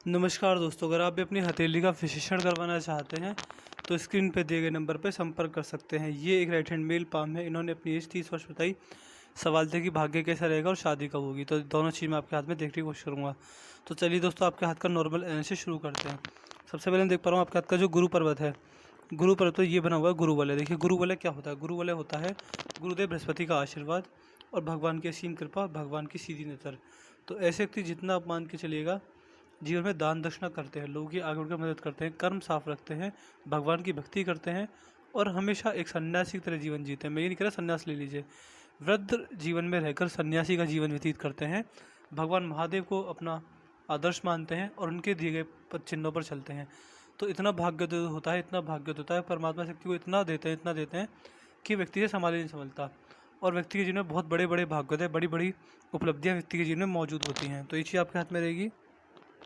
नमस्कार दोस्तों, अगर आप भी अपनी हथेली का विश्लेषण करवाना चाहते हैं तो स्क्रीन पर दिए गए नंबर पर संपर्क कर सकते हैं। ये एक राइट हैंड मेल पाम है। इन्होंने अपनी एज 30 वर्ष बताई। सवाल थे कि भाग्य कैसा रहेगा और शादी कब होगी, तो दोनों चीज़ मैं आपके हाथ में देखने की कोशिश करूँगा। तो चलिए दोस्तों, आपके हाथ का नॉर्मल एनालिसिस शुरू करते हैं। सबसे पहले मैं देख पा रहा हूँ आपके हाथ का जो गुरु पर्वत है। गुरु पर्वत तो ये बना हुआ है गुरु वलय। देखिए गुरु वलय क्या होता है? गुरु वलय होता है गुरुदेव बृहस्पति का आशीर्वाद और भगवान की असीम कृपा और भगवान की सीधी नज़र। तो ऐसे व्यक्ति जितना आप मान के चलिएगा, जीवन में दान दक्षिणा करते हैं, लोगों की आगे बढ़कर मदद करते हैं, कर्म साफ रखते हैं, भगवान की भक्ति करते हैं और हमेशा एक सन्यासी की तरह जीवन जीते हैं। मैं ये नहीं कह रहा सन्यास ले लीजिए, वृद्ध जीवन में रहकर सन्यासी का जीवन व्यतीत करते हैं। भगवान महादेव को अपना आदर्श मानते हैं और उनके दिए गए पद चिन्हों पर चलते हैं। तो इतना भाग्योदय होता है, इतना भाग्योदय होता है, परमात्मा शक्ति को इतना देते हैं, इतना देते हैं कि व्यक्ति से संभाल ही नहीं संभलता। और व्यक्ति के जीवन में बहुत बड़े बड़े भाग्योदय, बड़ी बड़ी उपलब्धियाँ व्यक्ति के जीवन में मौजूद होती हैं। तो ये चीज़ आपके हाथ में रहेगी।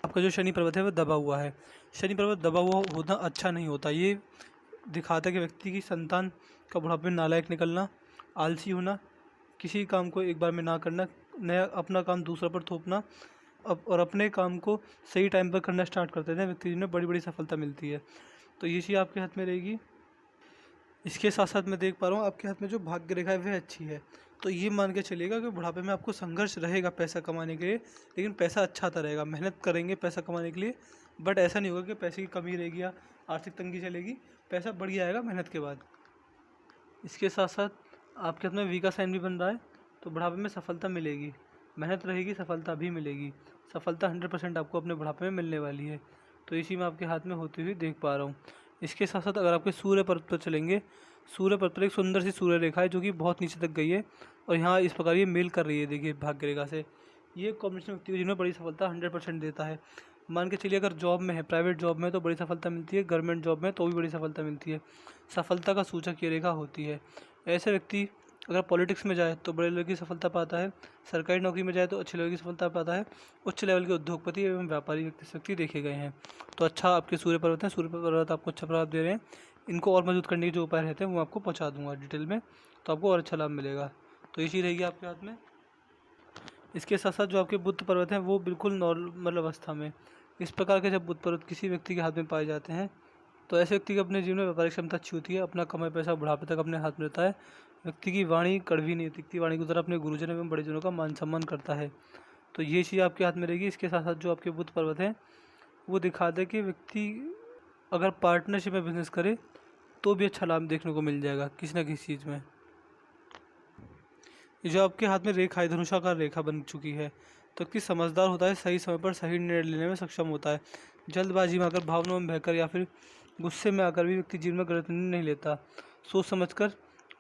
आपका जो शनि पर्वत है वो दबा हुआ है। शनि पर्वत दबा हुआ होना अच्छा नहीं होता। ये दिखाता है कि व्यक्ति की संतान का बुढ़ापे में नालायक निकलना, आलसी होना, किसी काम को एक बार में ना करना, नया अपना काम दूसरा पर थोपना और अपने काम को सही टाइम पर करना स्टार्ट करते हैं, व्यक्ति जीवन में बड़ी बड़ी सफलता मिलती है। तो ये चीज़ आपके हाथ में रहेगी। इसके साथ साथ मैं देख पा रहा हूँ आपके हाथ में जो भाग्य रेखा है वह अच्छी है। तो ये मान के चलिएगा कि बुढ़ापे में आपको संघर्ष रहेगा पैसा कमाने के लिए, लेकिन पैसा अच्छा आता रहेगा। मेहनत करेंगे पैसा कमाने के लिए, बट ऐसा नहीं होगा कि पैसे की कमी रहेगी या आर्थिक तंगी चलेगी। पैसा बढ़िया आएगा मेहनत के बाद। इसके साथ साथ आपके हाथ में वी का साइन भी बन रहा है, तो बुढ़ापे में सफलता मिलेगी। मेहनत रहेगी, सफलता भी मिलेगी। सफलता 100% आपको अपने बुढ़ापे में मिलने वाली है। तो इसी में आपके हाथ में होती हुई देख पा रहा हूँ। इसके साथ साथ अगर आपके सूर्य पर्वत पर चलेंगे, सूर्य पर्वत पर एक सुंदर सी सूर्य रेखा है जो कि बहुत नीचे तक गई है और यहाँ इस प्रकार ये मेल कर रही है। देखिए भाग्य रेखा से ये कॉम्बिनेशन व्यक्ति को जिनमें बड़ी सफलता 100% देता है। मान के चलिए अगर जॉब में है, प्राइवेट जॉब में तो बड़ी सफलता मिलती है, गवर्नमेंट जॉब में तो भी बड़ी सफलता मिलती है। सफलता का सूचक ये रेखा होती है। ऐसे व्यक्ति अगर पॉलिटिक्स में जाए तो बड़े लेवल की सफलता पाता है, सरकारी नौकरी में जाए तो अच्छे लेवल की सफलता पाता है, उच्च लेवल के उद्योगपति एवं व्यापारी व्यक्ति देखे गए हैं। तो अच्छा आपके सूर्य पर्वत हैं, सूर्य पर्वत आपको अच्छा प्रभाव दे रहे हैं। इनको और मजबूत करने के जो उपाय रहते हैं वो आपको पहुँचा दूंगा डिटेल में, तो आपको और अच्छा लाभ मिलेगा। तो ये चीज़ रहेगी आपके हाथ में। इसके साथ साथ जो आपके बुध पर्वत हैं वो बिल्कुल नॉर्मल अवस्था में, इस प्रकार के जब बुध पर्वत किसी व्यक्ति के हाथ में पाए जाते हैं तो ऐसे व्यक्ति के अपने जीवन में व्यापारिक क्षमता अच्छी होती है, अपना कमाई पैसा बुढ़ापे तक अपने हाथ में रहता है। व्यक्ति की वाणी कड़वी नहीं दिखती, वाणी की तरह अपने गुरुजन एवं बड़े जनों का मान सम्मान करता है। तो ये चीज़ आपके हाथ में रहेगी। इसके साथ साथ जो आपके बुध पर्वत हैं वो दिखाते हैं कि व्यक्ति अगर पार्टनरशिप में बिजनेस करे तो भी अच्छा लाभ देखने को मिल जाएगा किसी न किसी चीज़ में। ये जो आपके हाथ में रेखा है, धनुषाकार रेखा बन चुकी है, तो कि समझदार होता है, सही समय पर सही निर्णय लेने में सक्षम होता है। जल्दबाजी में आकर, भावनाओं में बहकर या फिर गुस्से में आकर भी व्यक्ति जीवन में गलत निर्णय नहीं लेता। सोच समझकर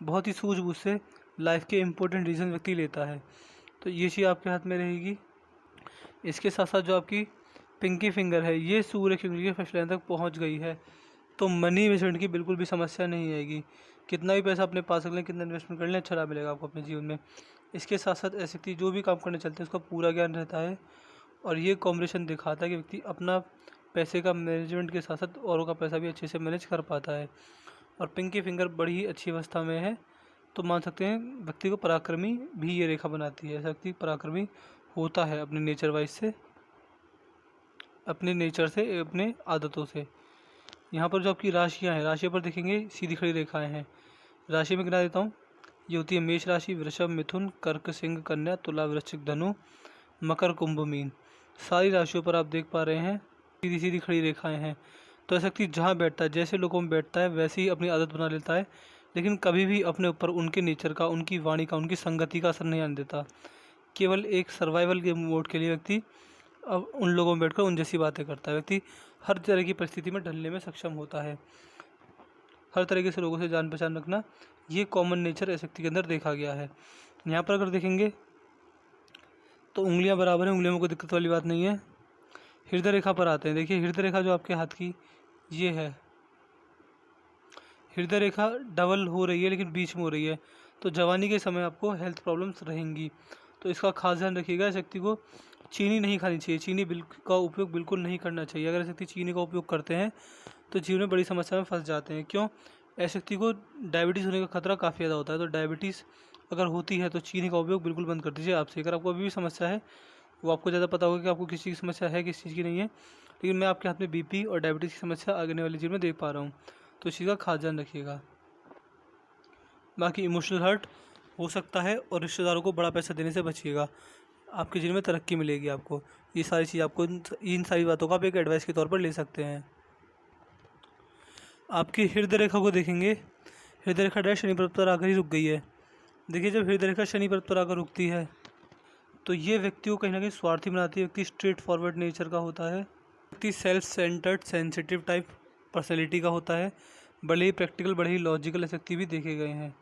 बहुत ही सूझबूझ से लाइफ के इम्पोर्टेंट डिसीजन व्यक्ति लेता है। तो ये चीज़ आपके हाथ में रहेगी। इसके साथ साथ जो आपकी पिंकी फिंगर है ये सूर्य की उंगली के फर्स्ट लाइन तक पहुँच गई है, तो मनी इन्वेस्टमेंट की बिल्कुल भी समस्या नहीं आएगी। कितना भी पैसा अपने पास रख लें, कितना इन्वेस्टमेंट कर लें, अच्छा लाभ मिलेगा आपको अपने जीवन में। इसके साथ साथ ऐसे व्यक्ति जो भी काम करने चलते हैं उसका पूरा ज्ञान रहता है और ये कॉम्बिनेशन दिखाता है कि व्यक्ति अपना पैसे का मैनेजमेंट के साथ साथ औरों का पैसा भी अच्छे से मैनेज कर पाता है। और पिंकी फिंगर बड़ी ही अच्छी अवस्था में है, तो मान सकते हैं व्यक्ति को पराक्रमी भी ये रेखा बनाती है। ऐसा व्यक्ति पराक्रमी होता है अपने नेचर वाइज से, अपने नेचर से, अपने आदतों से। यहाँ पर जो आपकी राशियाँ हैं, राशियों पर देखेंगे सीधी खड़ी रेखाएं हैं। राशि में गिना देता हूँ। ये होती है मेष राशि, वृषभ, मिथुन, कर्क, सिंह, कन्या, तुला, वृश्चिक, धनु, मकर, कुंभ, मीन। सारी राशियों पर आप देख पा रहे हैं सीधी सीधी खड़ी रेखाएं हैं। तो ऐसा व्यक्ति जहाँ बैठता है, जैसे लोगों में बैठता है वैसे ही अपनी आदत बना लेता है, लेकिन कभी भी अपने ऊपर उनके नेचर का, उनकी वाणी का, उनकी संगति का असर नहीं आने देता। केवल एक सर्वाइवल के मोड के लिए व्यक्ति अब उन लोगों में बैठकर उन जैसी बातें करता है। व्यक्ति हर तरह की परिस्थिति में ढलने में सक्षम होता है। हर तरीके से लोगों से जान पहचान रखना, ये कॉमन नेचर ऐसे व्यक्ति के अंदर देखा गया है। यहाँ पर अगर देखेंगे तो उंगलियाँ बराबर हैं, उंगलियों में कोई दिक्कत वाली बात नहीं है। हृदय रेखा पर आते हैं। देखिए हृदय रेखा जो आपके हाथ की ये है, हृदय रेखा डबल हो रही है लेकिन बीच में हो रही है, तो जवानी के समय आपको हेल्थ प्रॉब्लम्स रहेंगी, तो इसका खास ध्यान रखिएगा। इस व्यक्ति को चीनी नहीं खानी चाहिए, चीनी का उपयोग बिल्कुल नहीं करना चाहिए। अगर ऐसे व्यक्ति चीनी का उपयोग करते हैं तो जीवन में बड़ी समस्या में फंस जाते हैं। क्यों? ऐसे व्यक्ति को डायबिटीज़ होने का खतरा काफ़ी ज़्यादा होता है। तो डायबिटीज़ अगर होती है तो चीनी का उपयोग बिल्कुल बंद कर दीजिए आपसे। अगर आपको अभी भी समस्या है, वो आपको ज़्यादा पता होगा कि आपको किस चीज़ की समस्या है, किस चीज़ की नहीं है, लेकिन मैं आपके हाथ में बीपी और डायबिटीज़ की समस्या आने वाले जीवन में देख पा रहा हूँ, तो इस चीज़ का खास ध्यान रखिएगा। बाकी इमोशनल हर्ट हो सकता है और रिश्तेदारों को बड़ा पैसा देने से बचिएगा, आपके जीवन में तरक्की मिलेगी आपको। ये सारी चीज़ आपको इन सारी बातों का आप एक एडवाइस के तौर पर ले सकते हैं। आपकी हृदय रेखा को देखेंगे, हृदय रेखा डायरेक्ट शनि पर्वत पर आकर ही रुक गई है। देखिए, जब हृदय रेखा शनि पर्वत पर आकर रुकती है तो ये व्यक्ति को कहीं ना कहीं स्वार्थी बनाती है। व्यक्ति स्ट्रेट फॉरवर्ड नेचर का होता है, व्यक्ति self centred sensitive type personality का होता है। बड़े ही प्रैक्टिकल, बड़े ही लॉजिकल व्यक्ति भी देखे गए हैं।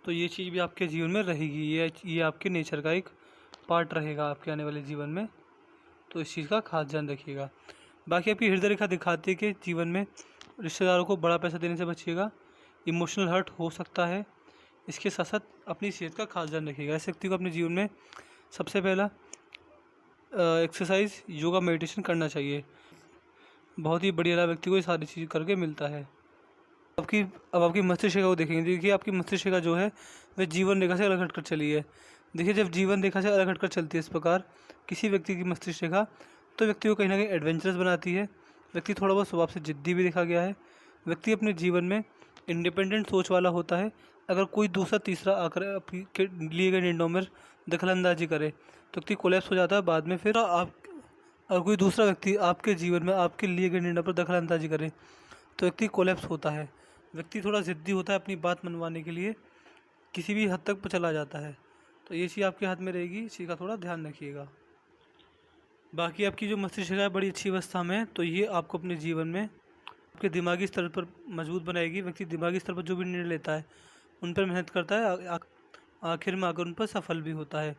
तो ये चीज़ भी आपके जीवन में रहेगी, ये आपके नेचर का एक पार्ट रहेगा आपके आने वाले जीवन में, तो इस चीज़ का खास ध्यान रखिएगा। बाकी आपकी हृदय रेखा दिखाती है कि जीवन में रिश्तेदारों को बड़ा पैसा देने से बचिएगा, इमोशनल हर्ट हो सकता है। इसके साथ साथ अपनी सेहत का खास ध्यान रखिएगा। इस व्यक्ति को अपने जीवन में सबसे पहला एक्सरसाइज, योगा, मेडिटेशन करना चाहिए। बहुत ही बढ़िया व्यक्ति को ये सारी चीज़ करके मिलता है। अब आपकी मस्तिष्क रेखा को देखेंगे। देखिए, आपकी मस्तिष्क रेखा जो है वह जीवन रेखा से अलग हटकर चली है। देखिए, जब जीवन रेखा से अलग हटकर चलती है इस प्रकार किसी व्यक्ति की मस्तिष्क रेखा, तो व्यक्ति को कहीं ना कहीं एडवेंचरस बनाती है। व्यक्ति थोड़ा बहुत स्वभाव से जिद्दी भी देखा गया है। व्यक्ति अपने जीवन में इंडिपेंडेंट सोच वाला होता है। अगर कोई दूसरा तीसरा आकर आपके लिए गए निर्णयों में दखलंदाजी करे तो व्यक्ति कोलैप्स हो जाता है बाद में। फिर अगर कोई दूसरा व्यक्ति आपके जीवन में आपके लिए गए निर्णय पर दखलंदाजी करे तो व्यक्ति कोलैप्स होता है। व्यक्ति थोड़ा ज़िद्दी होता है, अपनी बात मनवाने के लिए किसी भी हद तक चला जाता है। तो ये चीज़ आपके हाथ में रहेगी, इस चीज़ का थोड़ा ध्यान रखिएगा। बाकी आपकी जो मस्तिष्क है बड़ी अच्छी अवस्था में है, तो ये आपको अपने जीवन में आपके दिमागी स्तर पर मजबूत बनाएगी। व्यक्ति दिमागी स्तर पर जो भी निर्णय लेता है उन पर मेहनत करता है, आखिर में आकर उन पर सफल भी होता है।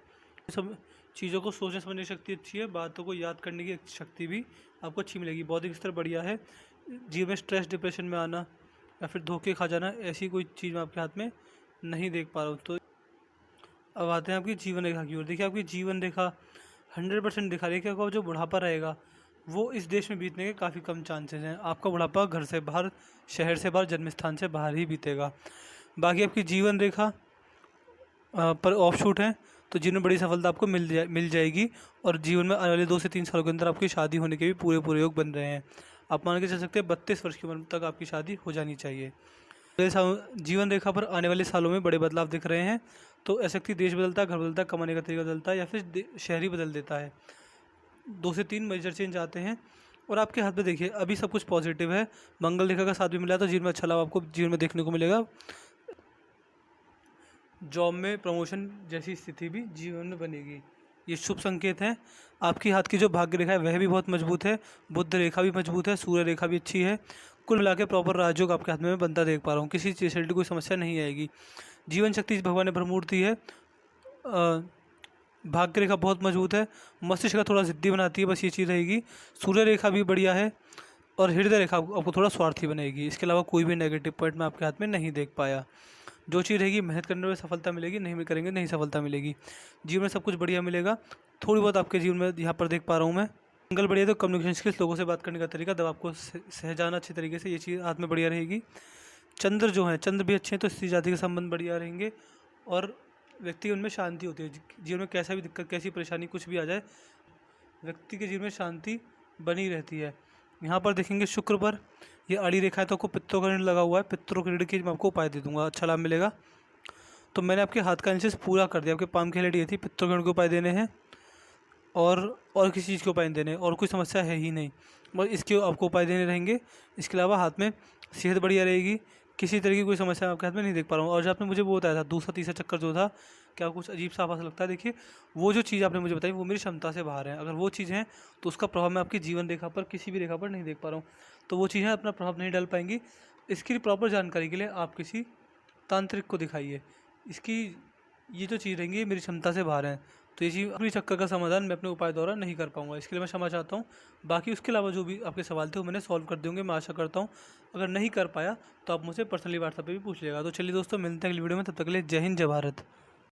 सब चीज़ों को सोचने समझने की शक्ति अच्छी है, बातों को याद करने की शक्ति भी आपको अच्छी मिलेगी। बौद्धिक स्तर बढ़िया है। जीवन में स्ट्रेस, डिप्रेशन में आना या फिर धोखे खा जाना, ऐसी कोई चीज़ मैं आपके हाथ में नहीं देख पा रहा हूँ। तो अब आते हैं आपकी जीवन रेखा की ओर। देखिए, आपकी जीवन रेखा 100% दिखा रही है कि आपका जो बुढ़ापा रहेगा वो इस देश में बीतने के काफ़ी कम चांसेस हैं। आपका बुढ़ापा घर से बाहर, शहर से बाहर, जन्म स्थान से बाहर ही बीतेगा। बाकी आपकी जीवन रेखा पर ऑफ शूट है, तो जीवन में बड़ी सफलता आपको मिल जाएगी और जीवन में आने वाले 2 से 3 सालों के अंदर आपकी शादी होने के भी पूरे योग बन रहे हैं। आप मान के चल सकते हैं 32 वर्ष की उम्र तक आपकी शादी हो जानी चाहिए। जीवन रेखा पर आने वाले सालों में बड़े बदलाव दिख रहे हैं। तो ऐसे व्यक्ति देश बदलता है, घर बदलता है, कमाने का तरीका बदलता है या फिर शहर ही बदल देता है। 2 से 3 मेजर चेंज आते हैं और आपके हाथ में देखिए अभी सब कुछ पॉजिटिव है। मंगल रेखा का साथ भी मिला, तो जीवन में अच्छा लाभ आपको जीवन में देखने को मिलेगा। जॉब में प्रमोशन जैसी स्थिति भी जीवन में बनेगी, ये शुभ संकेत है। आपकी हाथ की जो भाग्य रेखा है वह भी बहुत मजबूत है, बुध रेखा भी मजबूत है, सूर्य रेखा भी अच्छी है। कुल मिला के प्रॉपर राजयोग आपके हाथ में मैं बनता देख पा रहा हूँ। किसी चीज़ से कोई समस्या नहीं आएगी। जीवन शक्ति भगवान ने भरमूर्ति है। भाग्य रेखा बहुत मजबूत है। मस्तिष्क का थोड़ा जिद्दी बनाती है, बस ये चीज़ रहेगी। सूर्य रेखा भी बढ़िया है और हृदय रेखा आपको थोड़ा स्वार्थी बनाएगी। इसके अलावा कोई भी नेगेटिव पॉइंट मैं आपके हाथ में नहीं देख पाया। जो चीज़ रहेगी, मेहनत करने में सफलता मिलेगी, नहीं करेंगे नहीं सफलता मिलेगी। जीवन में सब कुछ बढ़िया मिलेगा। थोड़ी बहुत आपके जीवन में यहाँ पर देख पा रहा हूँ मैं। मंगल बढ़िया, तो कम्युनिकेशन स्किल्स, लोगों से बात करने का तरीका, दवा आपको सहजाना अच्छी तरीके से, ये चीज़ हाथ में बढ़िया रहेगी। चंद्र जो है, चंद्र भी अच्छे हैं, तो स्त्री जाति के संबंध बढ़िया रहेंगे और व्यक्ति उनमें शांति होती है। जीवन में कैसा भी दिक्कत, कैसी परेशानी कुछ भी आ जाए, व्यक्ति के जीवन में शांति बनी रहती है। यहाँ पर देखेंगे शुक्र पर ये आड़ी रेखा है, तो आपको पित्रों का ऋण लगा हुआ है। पित्रों के ऋण की मैं आपको उपाय दे दूंगा, अच्छा लाभ मिलेगा। तो मैंने आपके हाथ का एनालिसिस पूरा कर दिया। आपके पाम की हड्डी थी, पित्रों के ऋण के उपाय देने हैं और किसी चीज़ के उपाय देने, और कोई समस्या है ही नहीं, बस इसके आपको उपाय देने रहेंगे। इसके अलावा हाथ में सेहत बढ़िया रहेगी, किसी तरह की कोई समस्या आपके हाथ में नहीं देख पा रहा हूँ। और जो आपने मुझे वो बताया था दूसरा तीसरा चक्कर जो था, क्या कुछ अजीब सा आभास लगता है। देखिए, वो जो चीज़ आपने मुझे बताई वो मेरी क्षमता से बाहर है। अगर वो चीज़ है तो उसका प्रभाव मैं आपकी जीवन रेखा पर, किसी भी रेखा पर नहीं देख पा रहा हूँ। तो वो चीज़ें अपना प्रभाव नहीं डाल पाएंगी। इसकी प्रॉपर जानकारी के लिए आप किसी तांत्रिक को दिखाइए। इसकी ये जो चीज़ रहेंगी मेरी क्षमता से बाहर है, तो ये चीज़ अपनी चक्कर का समाधान मैं अपने उपाय द्वारा नहीं कर पाऊंगा। इसके लिए मैं क्षमा चाहता हूँ। बाकी उसके अलावा जो भी आपके सवाल थे वो मैंने सॉल्व कर देंगे, मैं आशा करता हूँ। अगर नहीं कर पाया तो आप मुझसे पर्सनली व्हाट्सएप पे भी पूछ लिएगा। तो चलिए दोस्तों, मिलते हैं अगली वीडियो में, तब तक के लिए जय हिंद, जय भारत।